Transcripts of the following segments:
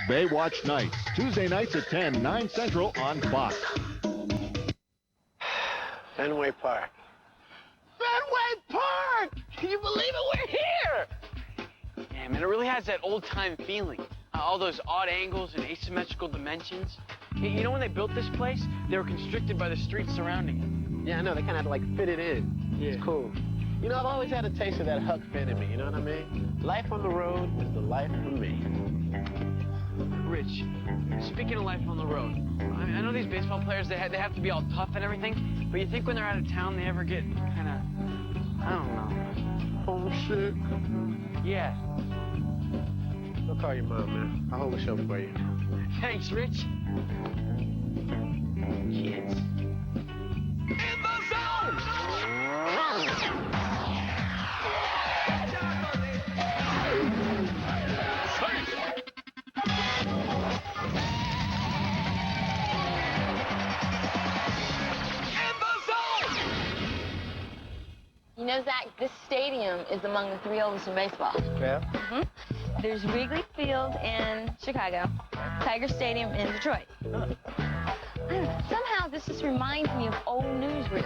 Baywatch Nights, Tuesday nights at 10, 9 Central on Fox. Fenway Park. Fenway Park! Can you believe it? We're here! Yeah, man, it really has that old-time feeling. All those odd angles and asymmetrical dimensions. You know, when they built this place, they were constricted by the streets surrounding it. Yeah, I know. They kind of had to, like, fit it in. Yeah. It's cool. You know, I've always had a taste of that Huck Finn in me, you know what I mean? Life on the road is the life for me. Rich, speaking of life on the road, I know these baseball players, they have to be all tough and everything, but you think when they're out of town, they ever get kind of, I don't know. Homesick? Yeah. Go call your mom, man. I'll hold the show for you. Thanks, Rich. Kids. In the zone! You know, Zach, this stadium is among the 3 oldest in baseball. Yeah? There's Wrigley Field in Chicago, Tiger Stadium in Detroit. Somehow this just reminds me of old newsreels.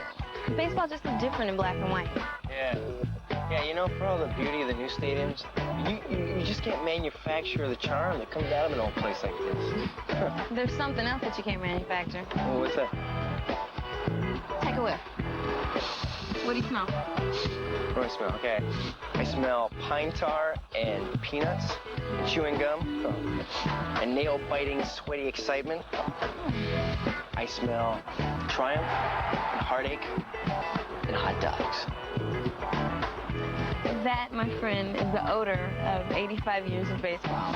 Baseball just looks different in black and white. Yeah, you know, for all the beauty of the new stadiums, you just can't manufacture the charm that comes out of an old place like this. There's something else that you can't manufacture. Well, what's that? Take a whiff. What do you smell? What do I smell? Okay. I smell pine tar and peanuts, chewing gum, and nail-biting, sweaty excitement. I smell triumph and heartache and hot dogs. That, my friend, is the odor of 85 years of baseball.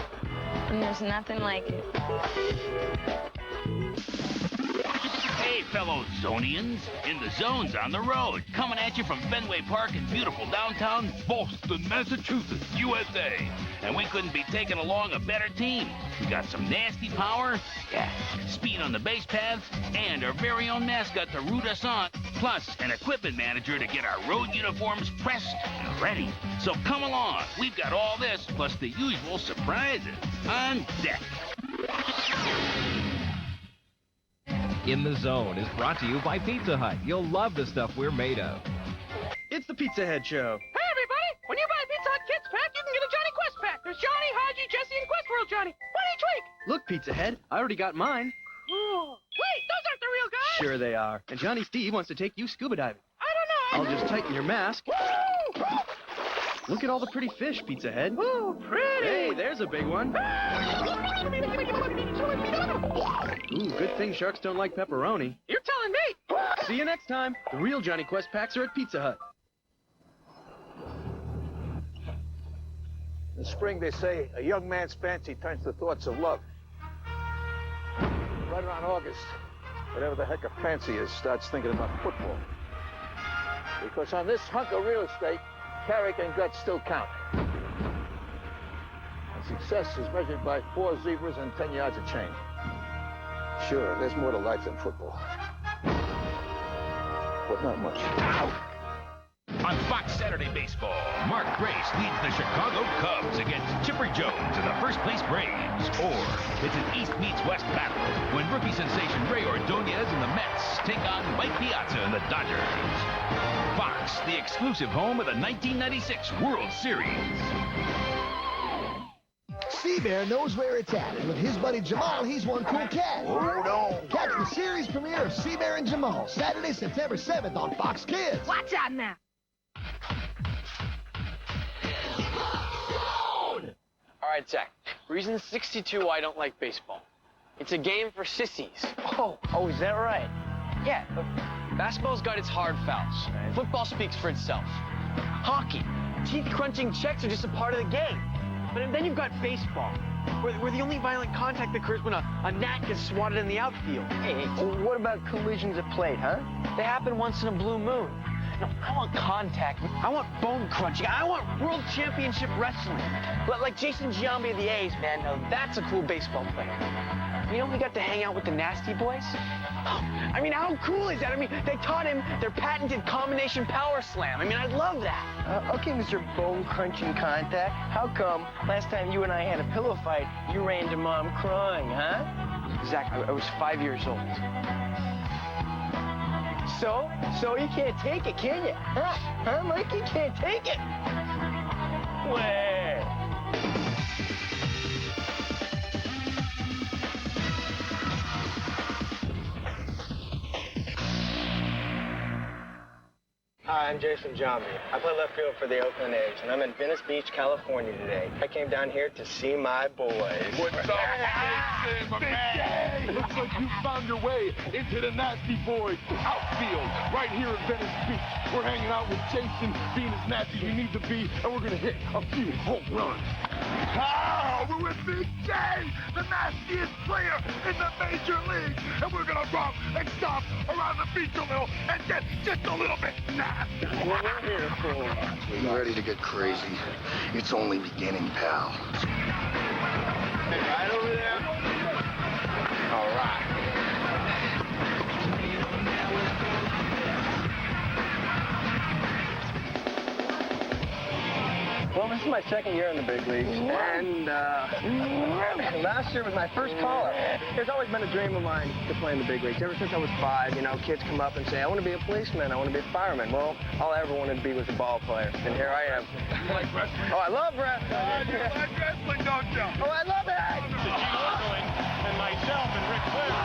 And there's nothing like it. Hey, fellow Zonians, In the Zone's on the road, coming at you from Fenway Park in beautiful downtown Boston, Massachusetts, USA. And we couldn't be taking along a better team. We got some nasty power, speed on the base paths, and our very own mascot to root us on, plus an equipment manager to get our road uniforms pressed and ready. So come along, we've got all this, plus the usual surprises on deck. In the Zone is brought to you by Pizza Hut. You'll love the stuff we're made of. It's the Pizza Head Show. Hey, everybody! When you buy a Pizza Hut Kids Pack, you can get a Johnny Quest Pack. There's Johnny, Haji, Jesse, and Quest World Johnny. One each week. Look, Pizza Head, I already got mine. Cool. Wait, those aren't the real guys. Sure they are. And Johnny Steve wants to take you scuba diving. I don't know. I'll just tighten your mask. Woo! Look at all the pretty fish, Pizza Head. Ooh, pretty. Hey, there's a big one. Ooh, good thing sharks don't like pepperoni. You're telling me. See you next time. The real Johnny Quest packs are at Pizza Hut. In spring, they say a young man's fancy turns to thoughts of love. Right around August, whatever the heck a fancy is starts thinking about football. Because on this hunk of real estate, character and guts still count. And success is measured by 4 zebras and 10 yards of chain. Sure, there's more to life than football. But not much. On Fox Saturday Baseball, Mark Grace leads the Chicago Cubs against Chipper Jones and the first-place Braves. Or it's an East meets West battle when rookie sensation Ray Ordonez and the Mets take on Mike Piazza and the Dodgers. Fox, the exclusive home of the 1996 World Series. Sea-Bear knows where it's at, and with his buddy Jamal, he's one cool cat. Hold on. Catch the series premiere of Sea-Bear and Jamal, Saturday, September 7th on Fox Kids. Watch out now. All right, Zach. Reason 62 why I don't like baseball. It's a game for sissies. Oh, is that right? Yeah, basketball's got its hard fouls. Football speaks for itself. Hockey, teeth-crunching checks are just a part of the game. But then you've got baseball, where the only violent contact occurs when a gnat gets swatted in the outfield. Hey, what about collisions at plate, huh? They happen once in a blue moon. No, I want contact. I want bone crunching. I want world championship wrestling. Like Jason Giambi of the A's, man. Now that's a cool baseball player. You know, we got to hang out with the Nasty Boys. I mean, how cool is that? I mean, they taught him their patented combination power slam. I mean, I love that. Okay, Mr. Bone-crunching contact. How come last time you and I had a pillow fight, you ran to Mom crying, huh? Zach, I was 5 years old. So you can't take it, can you? Huh, Mike? You can't take it. Way. Hi, I'm Jason Jambi. I play left field for the Oakland A's, and I'm in Venice Beach, California today. I came down here to see my boys. What's up, Jason, my man? Looks like you found your way into the Nasty Boys outfield right here in Venice Beach. We're hanging out with Jason, being as nasty as we need to be, and we're going to hit a few home runs. Oh, we're with Big J, the nastiest player in the major league, and we're going to romp and stomp around the beach a little and get just a little bit nasty. What we're here for. You ready to get crazy? It's only beginning, pal. Hey, right over there. All right. Well, this is my second year in the big leagues, and last year was my first call-up. It's always been a dream of mine to play in the big leagues. Ever since I was 5, you know, kids come up and say, I want to be a policeman, I want to be a fireman. Well, all I ever wanted to be was a ball player, and here I am. You like wrestling? Oh, I love wrestling. You like wrestling, don't you? Oh, I love it! And myself and Rick Flair.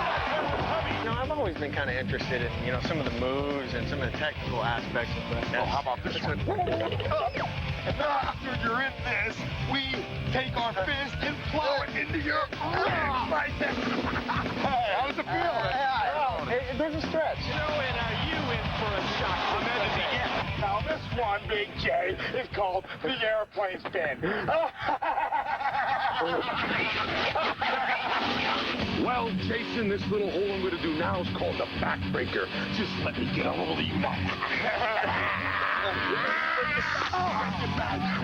You know, I've always been kind of interested in, you know, some of the moves and some of the technical aspects of it. Oh, how about this one? And after you're in this, we take our fist and plow it into your ribs right there. Hey, how does it feel? There's a stretch. You know, and are you in for a shock today? Now, this one, Big J, is called the airplane spin. Well, Jason, this little hole I'm going to do now is called the backbreaker. Just let me get a hold of you now.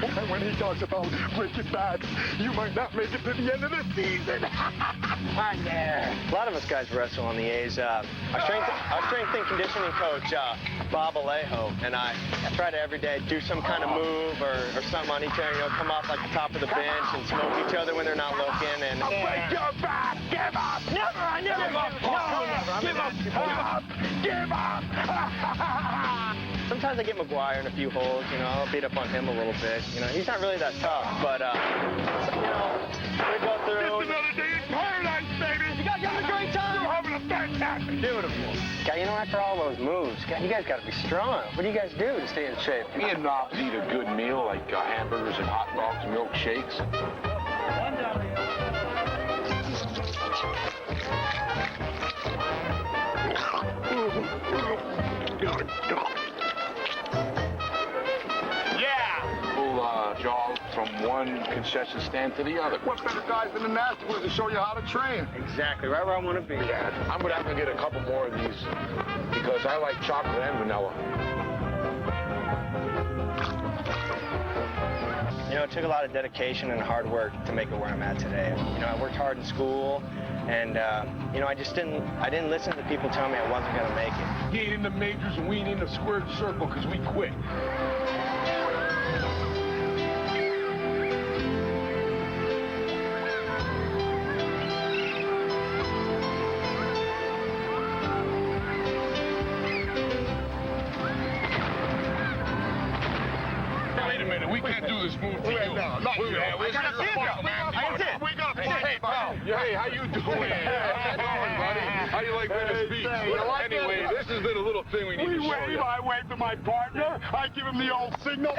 And when he talks about breaking bats, you might not make it to the end of the season. Hi there. A lot of us guys wrestle on the A's. Our strength and conditioning coach, Bob Alejo, and I try to every day do some kind of move or something on each other, you know, come off like the top of the bench and smoke each other when they're not looking. And I'll break your back! Give up! Never! I never give up! Give up! Give up! Sometimes I get McGuire in a few holes, you know, I'll beat up on him a little bit. You know, he's not really that tough, but, you know, we go through. It's another day in paradise, baby! You guys having a great time? You're having a fantastic, Beautiful. God, you know, after all those moves, God, you guys got to be strong. What do you guys do to stay in shape? Me and Knobs eat a good meal like hamburgers and hot dogs, milkshakes. Jog from one concession stand to the other. What better guys than the Nasty Boys to show you how to train? Exactly, right where I want to be. Yeah, I'm going to have to get a couple more of these because I like chocolate and vanilla. You know, it took a lot of dedication and hard work to make it where I'm at today. You know, I worked hard in school, and you know, I didn't listen to people tell me I wasn't going to make it. He ain't in the majors and we ain't in the squared circle because we quit. We can't do this move to you. No, not you. We got a fuck, man. We got a fight. Hey, pal. Hey, how you doing? How's it going, buddy? How you like Venice Beach? Anyway, this is the little thing we need to show you. I wave to my partner. I give him the old signal.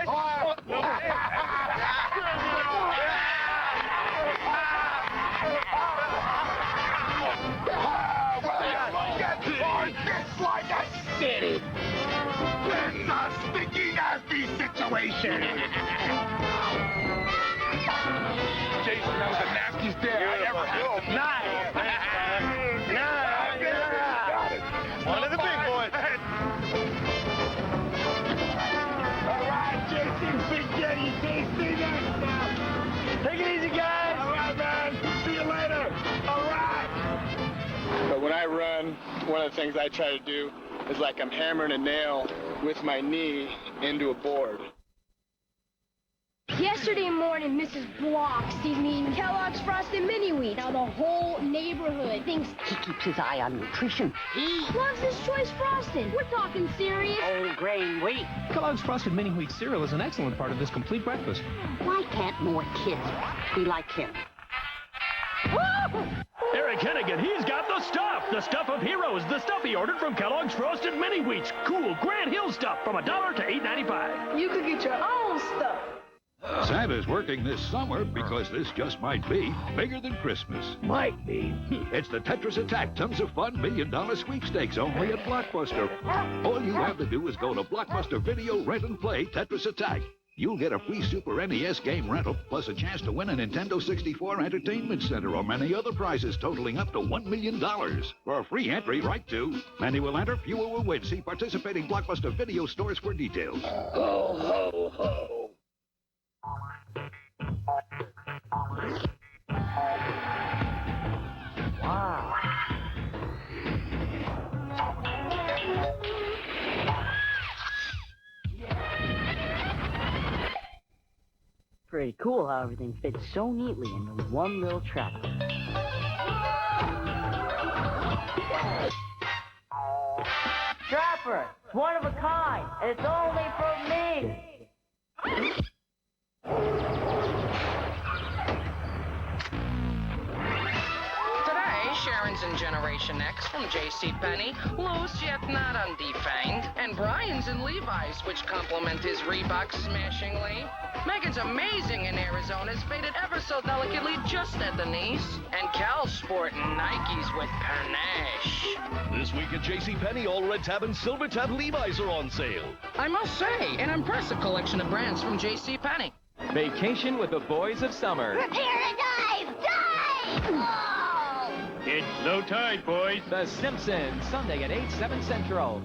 Just like a city. It's a sticky, nasty situation. Jason, that was the nastiest day I ever had. Nice. One of the big boys. All right, Jason, Big J, see next time. Take it easy, guys. All right, man. See you later. All right. One of the things I try to do is like I'm hammering a nail with my knee into a board. Yesterday morning, Mrs. Block sees me eating Kellogg's Frosted Mini Wheats. Now the whole neighborhood thinks He keeps his eye on nutrition. he loves his choice frosted. We're talking serious. Whole grain wheat. Kellogg's Frosted Mini Wheat cereal is an excellent part of this complete breakfast. Why can't more kids be like him? Eric Hennigan, he's got the stuff of heroes, the stuff he ordered from Kellogg's Frosted Mini Wheats. Cool Grand Hill stuff from $1 to $8.95. You could get your own stuff. Santa's working this summer because this just might be bigger than Christmas. Might be. It's the Tetris Attack Tons of Fun $1 Million Sweepstakes only at Blockbuster. All you have to do is go to Blockbuster Video, rent and play Tetris Attack. You'll get a free Super NES game rental, plus a chance to win a Nintendo 64 Entertainment Center or many other prizes totaling up to $1 million. For a free entry, write to Many will enter, fewer will win. See participating Blockbuster Video stores for details. Ho, ho, ho. Wow. Pretty cool how everything fits so neatly into one little trap. Trapper, it's one of a kind, and it's only for me. Today, Sharon's in Generation X from JCPenney, loose yet not undefined, and Brian's in Levi's, which complement his Reebok smashingly. Megan's amazing in Arizona's faded ever so delicately just at the knees, and Cal's sporting Nikes with panache. This week at JCPenney, all red tab and silver tab Levi's are on sale. I must say, an impressive collection of brands from JCPenney. Vacation with the boys of summer. Prepare to dive! Dive! Oh! It's low tide, boys. The Simpsons, Sunday at 8, 7 Central.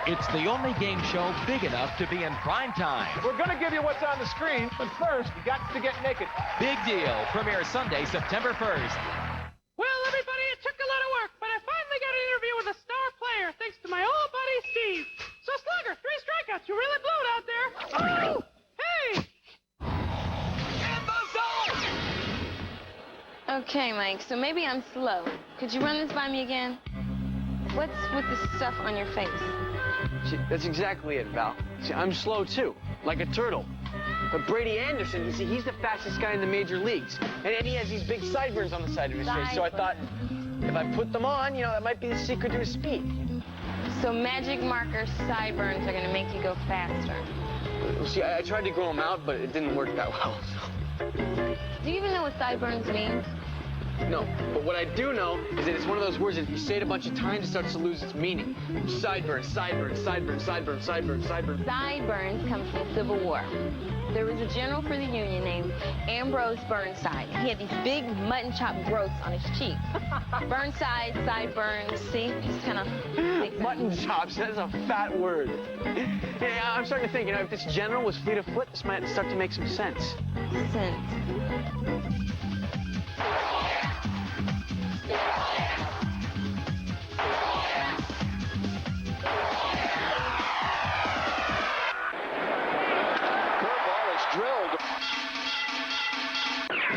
It's the only game show big enough to be in prime time. We're going to give you what's on the screen, but first, you got to get naked. Big deal. Premiere Sunday, September 1st. Well, everybody, it took a lot of work, but I finally got an interview with a star player thanks to my old buddy Steve. So, Slugger, 3 strikeouts. You really blew it out there. Oh! Hey! In the zone! Okay, Mike, so maybe I'm slow. Could you run this by me again? What's with the stuff on your face? See, that's exactly it, Val. See, I'm slow too, like a turtle. But Brady Anderson, you see, he's the fastest guy in the major leagues. And he has these big sideburns on the side of his face. So I thought, if I put them on, you know, that might be the secret to his speed. So magic marker sideburns are gonna make you go faster. See, I tried to grow them out, but it didn't work that well. Do you even know what sideburns means? No, but what I do know is that it's one of those words that if you say it a bunch of times, it starts to lose its meaning. Sideburn, sideburn, sideburn, sideburn, sideburn, sideburn. Sideburns come from the Civil War. There was a general for the Union named Ambrose Burnside. He had these big mutton chop growths on his cheeks. Burnside, sideburns, see? Just kind of... Mutton chops, that's a fat word. Yeah, I'm starting to think, you know, if this general was fleet of foot, this might start to make some sense. Sense.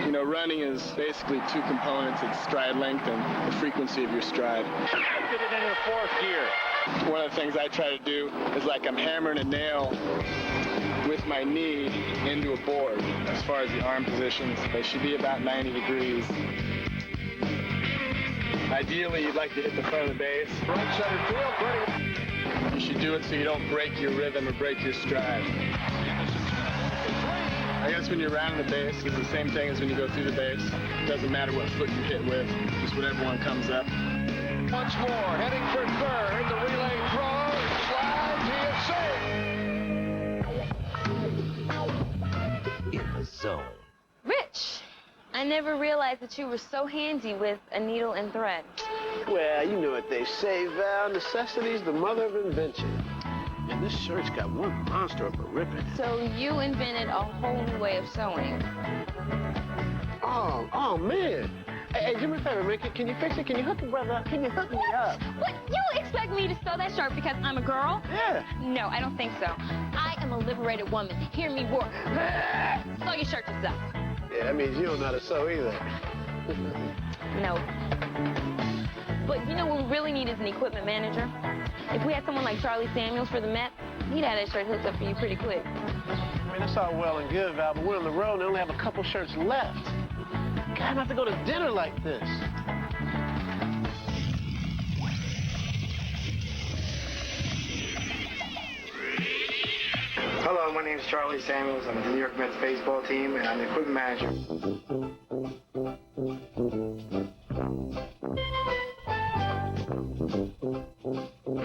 You know, running is basically 2 components. It's stride length and the frequency of your stride. Did it into 4th gear. One of the things I try to do is like I'm hammering a nail with my knee into a board. As far as the arm positions, they should be about 90 degrees. Ideally, you'd like to hit the front of the base. Right center field, Brady. You should do it so you don't break your rhythm or break your stride. I guess when you're rounding the base, it's the same thing as when you go through the base. It doesn't matter what foot you hit with, just whatever one comes up. Once more, heading for third. The relay throw slides. He is safe. In the zone. Rich, I never realized that you were so handy with a needle and thread. Well, you know what they say, Val. Necessity's the mother of invention. And this shirt's got one monster of a ribbon. So you invented a whole new way of sewing. Oh, man. Hey, do me a favor, man. Can you fix it? Can you hook the brother up? Can you hook me up? What? You expect me to sew that shirt because I'm a girl? Yeah. No, I don't think so. I am a liberated woman. Hear me roar. Sew your shirt yourself. Yeah, that means you don't know how to sew either. No. But you know what we really need is an equipment manager. If we had someone like Charlie Samuels for the Met, he'd have that shirt hooked up for you pretty quick. I mean, that's all well and good, Val, but we're on the road and they only have a couple shirts left. God, I'm about to go to dinner like this. Hello, my name is Charlie Samuels. I'm with the New York Mets baseball team, and I'm the equipment manager.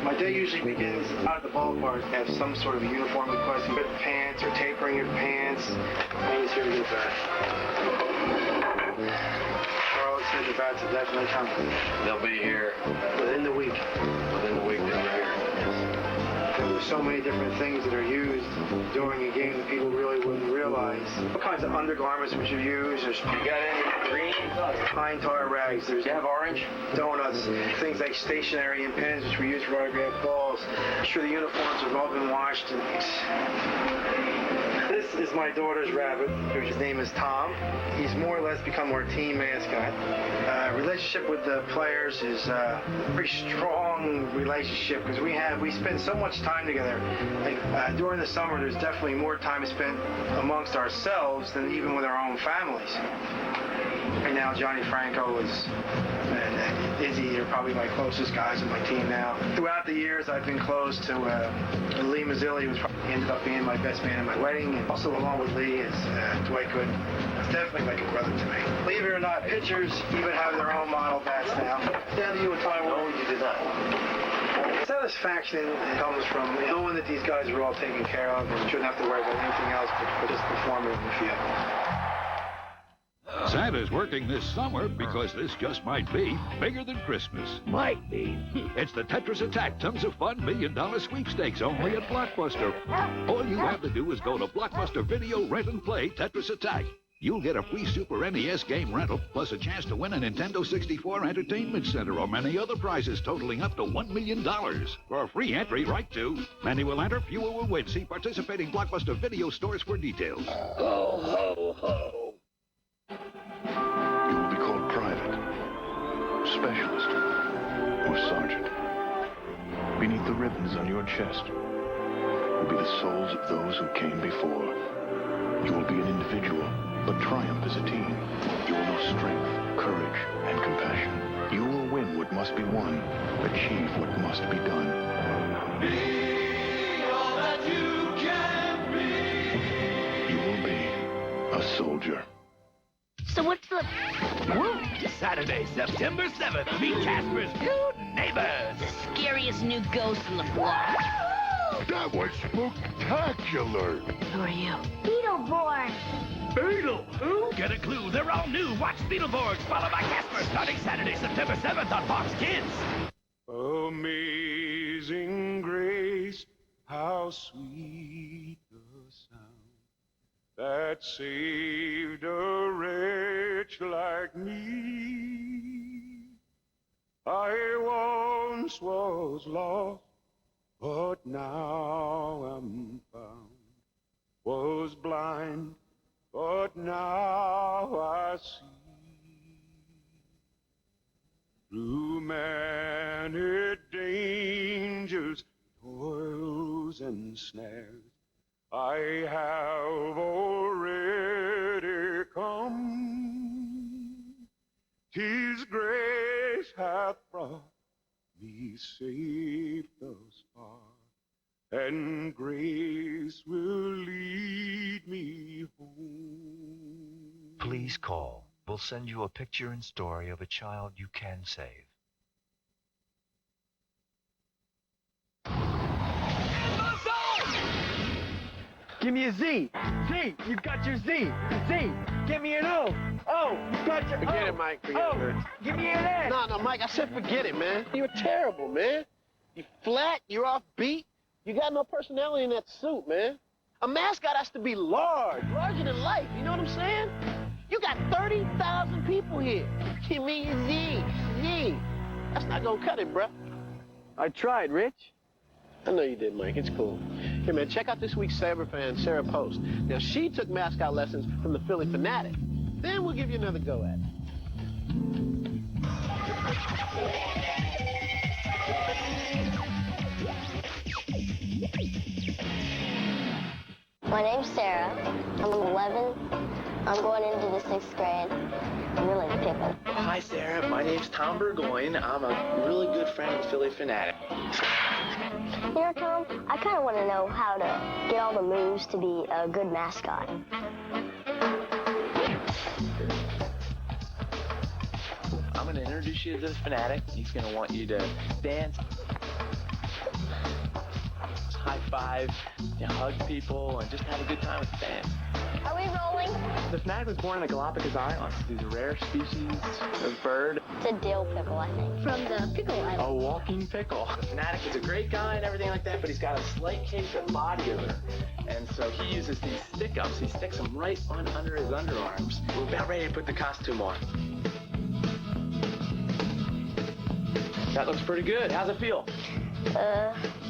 My day usually begins out at the ballpark. I have some sort of uniform request, fit pants or tapering your pants. Wayne's here to get back. Charlotte said the bats are definitely coming. They'll be here within the week. Within the week, they'll be here. There's so many different things that are used during a game that people really wouldn't realize. What kinds of undergarments would you use? You got any green? Pine tar rags. There's you have orange? Donuts. Things like stationery and pens, which we use for autograph balls. I'm sure the uniforms have all been washed. This is my daughter's rabbit, whose name is Tom. He's more or less become our team mascot. Relationship with the players is a pretty strong relationship because we spend so much time together. Like, during the summer, there's definitely more time spent amongst ourselves than even with our own families. Right now, Johnny Franco and Izzy are probably my closest guys on my team now. Throughout the years, I've been close to Lee Mazzilli, who ended up being my best man at my wedding, and also along with Lee is Dwight Gooden. It's definitely like a brother to me. Believe it or not, pitchers even have their own model bats now. Down to you and Ty, what would you do that? Satisfaction comes from knowing that these guys are all taken care of and shouldn't have to worry about anything else but just performing in the field. Santa's working this summer because this just might be bigger than Christmas. Might be. It's the Tetris Attack Tons of Fun $1 Million Sweepstakes only at Blockbuster. All you have to do is go to Blockbuster Video, rent and play Tetris Attack. You'll get a free Super NES game rental, plus a chance to win a Nintendo 64 Entertainment Center or many other prizes totaling up to $1 million. For a free entry, right to. Many will enter, fewer will win. See participating Blockbuster Video stores for details. Ho, ho, ho. You will be called private, specialist, or sergeant. Beneath the ribbons on your chest will be the souls of those who came before. You will be an individual, but triumph as a team. You will know strength, courage, and compassion. You will win what must be won, achieve what must be done. Be all that you can be. You will be a soldier. So what's the... Woo! Saturday, September 7th, meet Casper's new neighbors. The scariest new ghost in the block. That was spectacular. Who are you? Beetleborgs. Beetle? Who? Get a clue. They're all new. Watch Beetleborgs, followed by Casper, starting Saturday, September 7th on Fox Kids. Amazing grace, how sweet the sound that saved a wretch like me. I once was lost, but now I'm found. Was blind, but now I see. Through many dangers, toils, and snares, I have already come. 'Tis grace hath brought me safe thus far, and grace will lead me home. Please call. We'll send you a picture and story of a child you can save. Give me a Z. Z, you got your Z. Z, give me an O. O, you got your Forget O. it, Mike. Forget it, man. Give me an S. No, Mike, I said forget it, man. You're terrible, man. You flat, you're off beat. You got no personality in that suit, man. A mascot has to be large, larger than life. You know what I'm saying? You got 30,000 people Oh, yeah. Give me your Z. Z. That's not gonna cut it, bruh. I tried, Rich. I know you did, Mike. It's cool. Here, man, check out this week's Sabre fan, Sarah Post. Now, she took mascot lessons from the Philly Fanatic. Then we'll give you another go at it. My name's Sarah. I'm 11. I'm going into the 6th grade. I'm really pickle. Hi, Sarah. My name's Tom Burgoyne. I'm a really good friend of the Philly Fanatic. You know, Tom, I kind of want to know how to get all the moves to be a good mascot. I'm going to introduce you to the Fanatic. He's going to want you to dance, high five, hug people, and just have a good time with the fans. Are we rolling? The Fanatic was born in the Galapagos Islands. He's a rare species of bird. It's a dill pickle, I think. From the pickle island. A walking pickle. The Fanatic is a great guy and everything like that, but he's got a slight case of body odor. And so he uses these stick-ups. He sticks them right on under his underarms. We're about ready to put the costume on. That looks pretty good. How's it feel?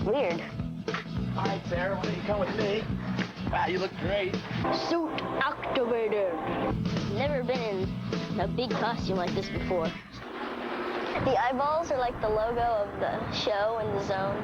Weird. All right, Sarah, why don't you come with me? Wow, you look great. Suit activated. Never been in a big costume like this before. The eyeballs are like the logo of the show and the zone.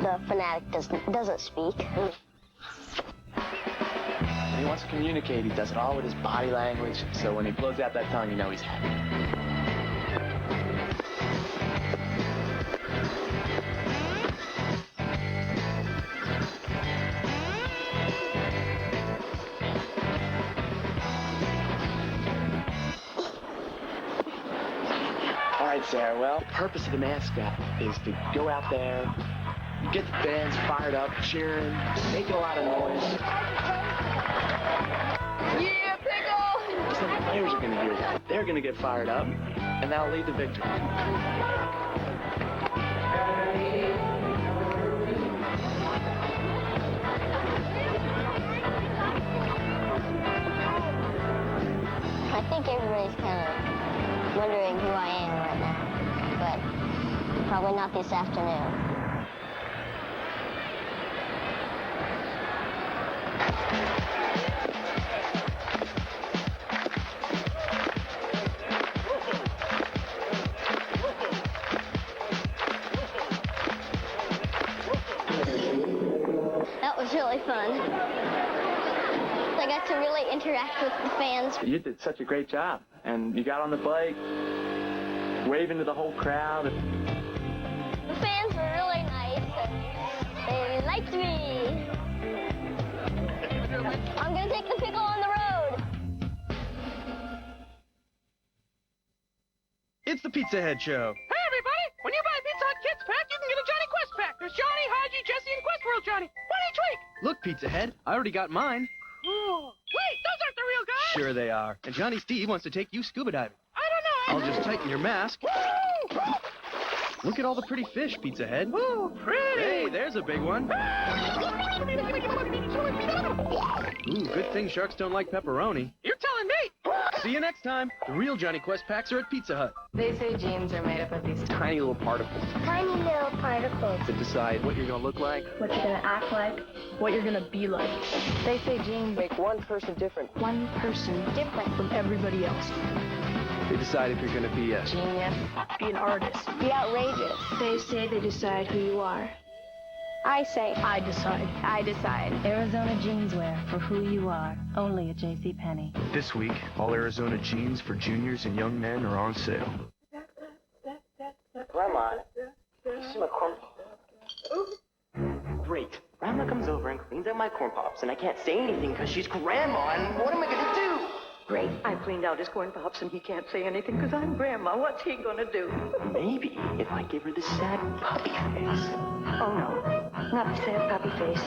The Fanatic doesn't speak. When he wants to communicate, he does it all with his body language, so when he blows out that tongue, you know he's happy. All right, Sarah, well, the purpose of the mascot is to go out there, get the fans fired up, cheering, making a lot of noise. Yeah, pickle! Just like the players are going to hear that. They're going to get fired up, and that'll lead to victory. I think everybody's kind of wondering who I am right now, but probably not this afternoon. That was really fun. I got to really interact with the fans. You did such a great job, and you got on the bike, waving to the whole crowd. The fans were really nice, and they liked me. I'm gonna take the pickle on the road. It's the Pizza Head Show. Hey, everybody! When you buy a Pizza Hut Kids Pack, you can get a Johnny Quest Pack. There's Johnny, Haji, Jesse, and Quest World Johnny. One each week. Look, Pizza Head, I already got mine. Cool. Wait, those aren't the real guys. Sure they are. And Johnny Steve wants to take you scuba diving. I don't know. I'll just tighten your mask. Look at all the pretty fish, Pizza Head. Ooh, pretty. Hey, there's a big one. Ooh, good thing sharks don't like pepperoni. You're telling me. See you next time. The real Johnny Quest packs are at Pizza Hut. They say genes are made up of these Tiny little particles Tiny little particles. to decide what you're going to look like. what you're gonna act like, what you're gonna be like. They say genes make one person different. One person different from everybody else. They decide if you're going to be a Genius. Be an artist. Be outrageous. They say they decide who you are. I say, I decide. I decide. Arizona Jeanswear for who you are. Only at JCPenney. This week, all Arizona jeans for juniors and young men are on sale. Grandma, you see my corn pops? Great. Grandma comes over and cleans up my corn pops, and I can't say anything because she's Grandma, and what am I going to do? Great. I've cleaned out his corn pops and he can't say anything because I'm Grandma. What's he gonna do? Maybe if I give her the sad puppy face. Oh, no. Not the sad puppy face.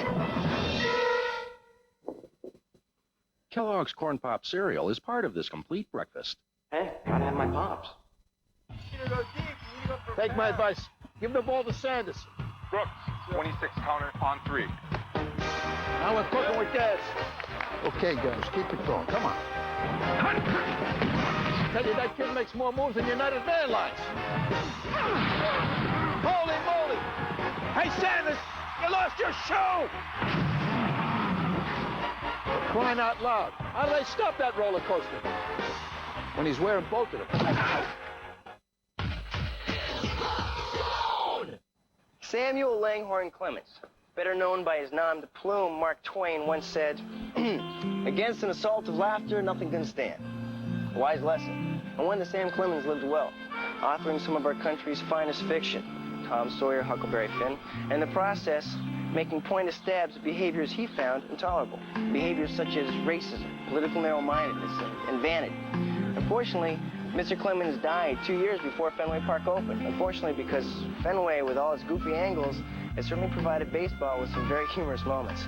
Kellogg's Corn Pop cereal is part of this complete breakfast. Hey, gotta have my pops. Take my advice. Give the ball to Sanders. Brooks, 26 counter on 3. Now we're cooking with gas. Okay, guys, keep it going. Come on. Tell you, that kid makes more moves than United Airlines. Holy moly! Hey, Sanders, you lost your shoe! For crying out loud. How do they stop that roller coaster? When he's wearing both of them. Samuel Langhorne Clemens, better known by his nom de plume, Mark Twain, once said, "Against an assault of laughter, nothing can stand." A wise lesson. And one that Sam Clemens lived well, authoring some of our country's finest fiction, Tom Sawyer, Huckleberry Finn, and in the process, making pointed stabs at behaviors he found intolerable. Behaviors such as racism, political narrow-mindedness, and vanity. Unfortunately, Mr. Clemens died 2 years before Fenway Park opened. Unfortunately, because Fenway, with all its goofy angles, has certainly provided baseball with some very humorous moments.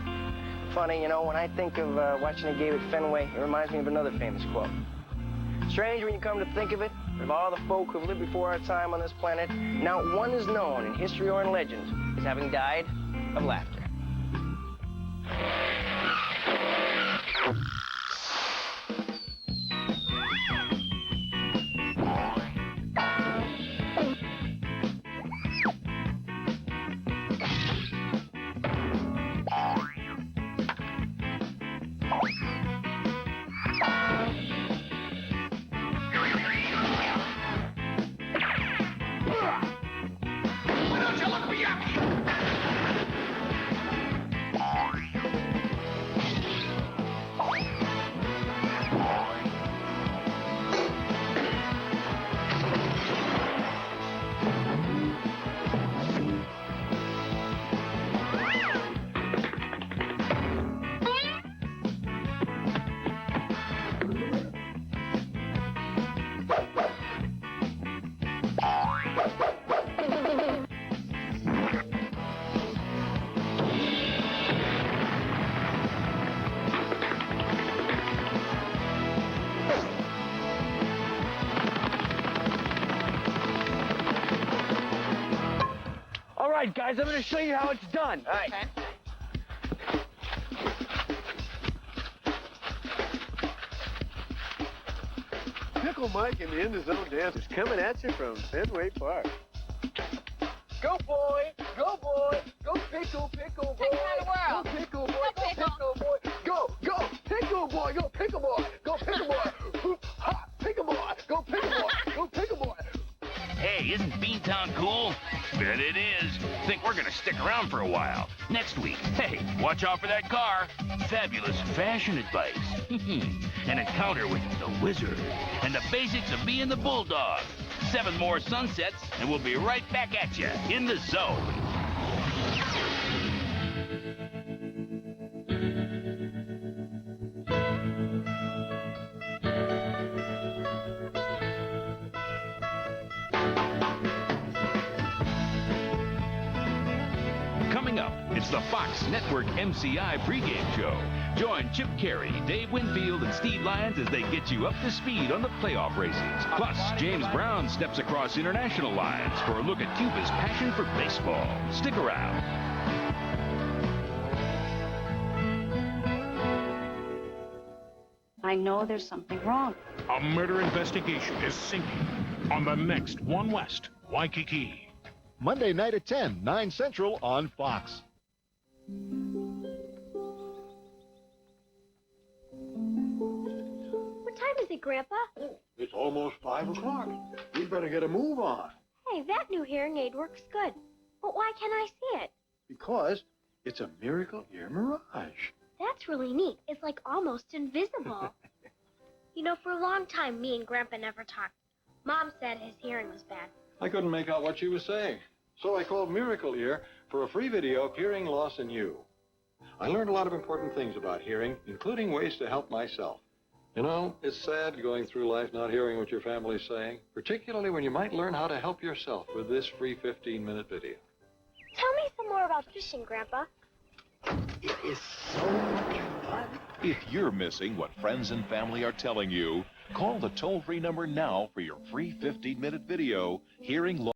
Funny, you know, when I think of watching a game at Fenway, it reminds me of another famous quote. Strange when you come to think of it, of all the folk who have lived before our time on this planet, not one is known in history or in legend as having died of laughter. All right, guys, I'm going to show you how it's done. All right. Okay. Pickle Mike and the In the Zone Dance is coming at you from Fenway Park. Go, boy. Go, boy. Go, pickle, pickle, boy. Go, pickle, boy. Go, pickle, boy. Go, pickle, boy. Go, pickle, boy. Go, pickle, boy. Ha, pickle, boy. Go, pickle, boy. Go, pickle, boy. Hey, isn't Beantown cool? Bet it is. Think we're gonna stick around for a while. Next week, hey, watch out for that car. Fabulous fashion advice. An encounter with the wizard. And the basics of being the bulldog. 7 more sunsets, and we'll be right back at you in the zone. Coming up, it's the Fox Network MCI pregame show. Join Chip Carey, Dave Winfield, and Steve Lyons as they get you up to speed on the playoff races. Plus, James Brown steps across international lines for a look at Cuba's passion for baseball. Stick around. I know there's something wrong. A murder investigation is sinking on the next One West, Waikiki. Monday night at 10, 9 Central on Fox. What time is it, Grandpa? It's almost 5 o'clock. We'd better get a move on. Hey, that new hearing aid works good. But why can't I see it? Because it's a Miracle Ear Mirage. That's really neat. It's like almost invisible. You know, for a long time, me and Grandpa never talked. Mom said his hearing was bad. I couldn't make out what she was saying. So I called Miracle Ear for a free video of hearing loss in you. I learned a lot of important things about hearing, including ways to help myself. You know, it's sad going through life not hearing what your family's saying, particularly when you might learn how to help yourself with this free 15-minute video. Tell me some more about fishing, Grandpa. It is so much fun. If you're missing what friends and family are telling you, call the toll-free number now for your free 15-minute video, Hearing Loss.